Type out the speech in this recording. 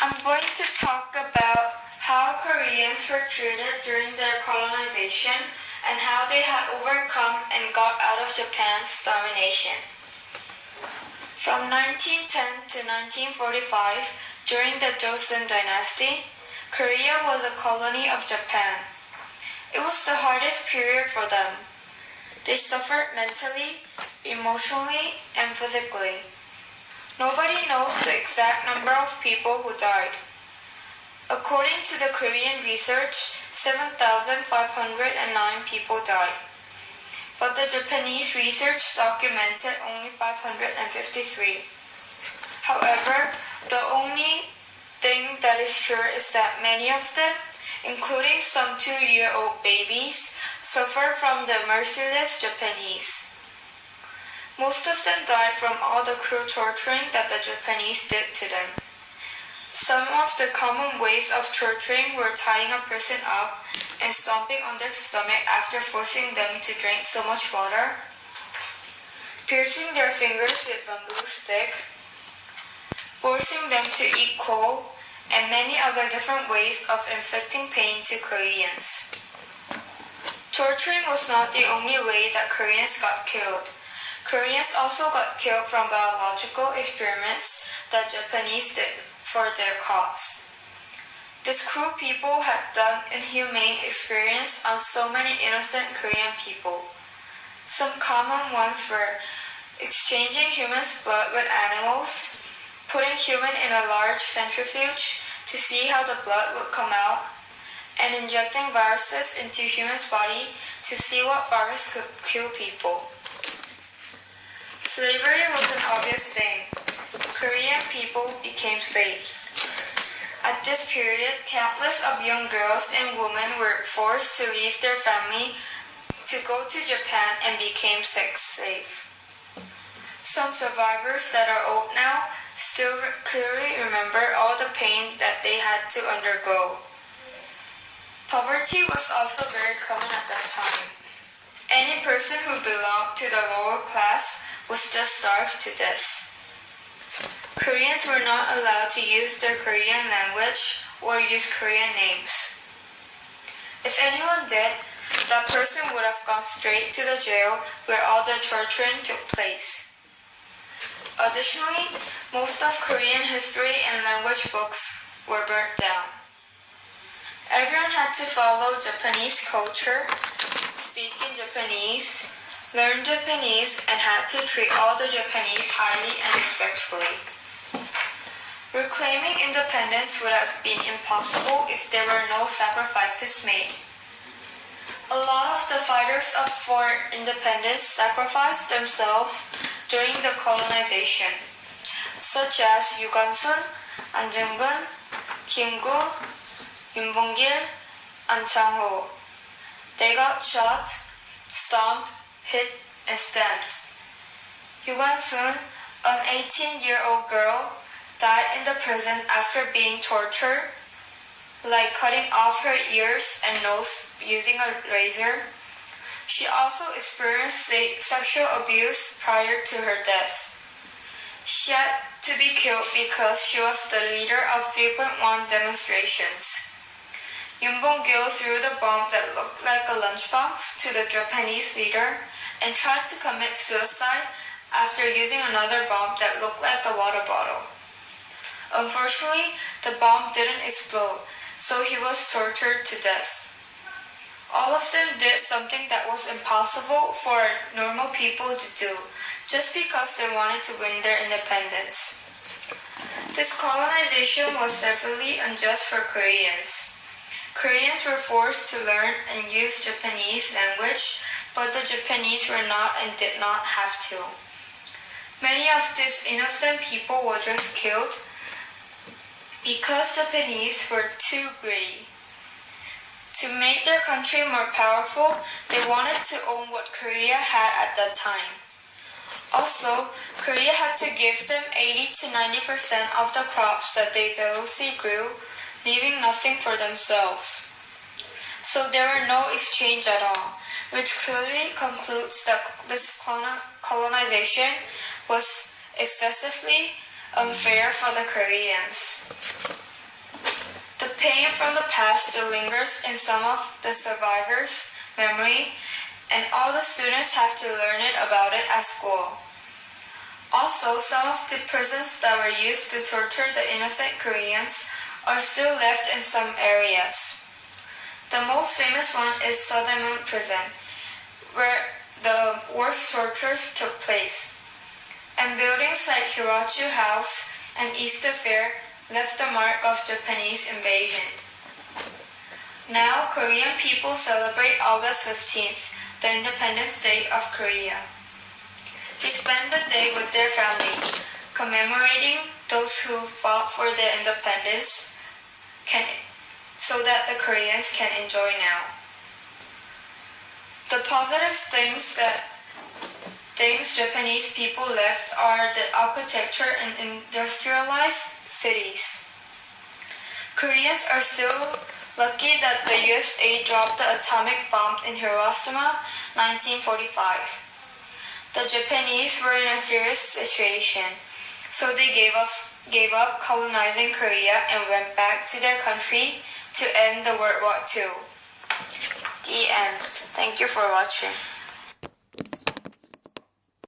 I'm going to talk about how Koreans were treated during their colonization and how they had overcome and got out of Japan's domination. From 1910 to 1945, during the Joseon dynasty, Korea was a colony of Japan. It was the hardest period for them. They suffered mentally, emotionally, and physically. Nobody knows the exact number of people who died. According to the Korean research, 7,509 people died. But the Japanese research documented only 553. However, the only thing that is sure is that many of them, including some 2-year-old babies, suffered from the merciless Japanese. Most of them died from all the cruel torturing that the Japanese did to them. Some of the common ways of torturing were tying a person up and stomping on their stomach after forcing them to drink so much water, piercing their fingers with bamboo stick, forcing them to eat coal, and many other different ways of inflicting pain to Koreans. Torturing was not the only way that Koreans got killed. Koreans also got killed from biological experiments that Japanese did for their cause. These cruel people had done inhumane experiments on so many innocent Korean people. Some common ones were exchanging humans' blood with animals, putting human in a large centrifuge to see how the blood would come out, and injecting viruses into humans' body to see what virus could kill people. Slavery was an obvious thing. Korean people became slaves. At this period, countless of young girls and women were forced to leave their family to go to Japan and became sex slaves. Some survivors that are old now still clearly remember all the pain that they had to undergo. Poverty was also very common at that time. Any person who belonged to the lower class was just starved to death. Koreans were not allowed to use their Korean language or use Korean names. If anyone did, that person would have gone straight to the jail where all the torturing took place. Additionally, most of Korean history and language books were burnt down. Everyone had to follow Japanese culture, speak in Japanese, learn Japanese, and had to treat all the Japanese highly and respectfully. Reclaiming independence would have been impossible if there were no sacrifices made. A lot of the fighters for independence sacrificed themselves during the colonization, such as Yugansun, Anjungun, Kim-gu, Yunbong-gil, and Chang-ho. They got shot, stomped, hit, and stabbed. Yugansun, an 18-year-old girl, died in the prison after being tortured, like cutting off her ears and nose using a razor. She also experienced sexual abuse prior to her death. She had to be killed because she was the leader of 3.1 demonstrations. Yunbong-gil threw the bomb that looked like a lunchbox to the Japanese leader and tried to commit suicide after using another bomb that looked like a water bottle. Unfortunately, the bomb didn't explode, so he was tortured to death. All of them did something that was impossible for normal people to do, just because they wanted to win their independence. This colonization was severely unjust for Koreans. Koreans were forced to learn and use Japanese language, but the Japanese were not and did not have to. Many of these innocent people were just killed because Japanese were too greedy. To make their country more powerful, they wanted to own what Korea had at that time. Also, Korea had to give them 80 to 90% of the crops that they zealously grew, leaving nothing for themselves. So there were no exchange at all, which clearly concludes that this colonization was excessively unfair for the Koreans. pain from the past still lingers in some of the survivors' memory, and all the students have to learn about it at school. Also, some of the prisons that were used to torture the innocent Koreans are still left in some areas. The most famous one is Southern Prison, where the worst tortures took place. And buildings like Hirochu House and Easter Fair left the mark of Japanese invasion. Now, Korean people celebrate August 15th, the Independence Day of Korea. They spend the day with their family, commemorating those who fought for their independence so that the Koreans can enjoy now. The positive things Japanese people left are the architecture and industrialized cities. Koreans are still lucky that the USA dropped the atomic bomb in Hiroshima 1945. The Japanese were in a serious situation, so they gave up colonizing Korea and went back to their country to end the World War II. The end. Thank you for watching.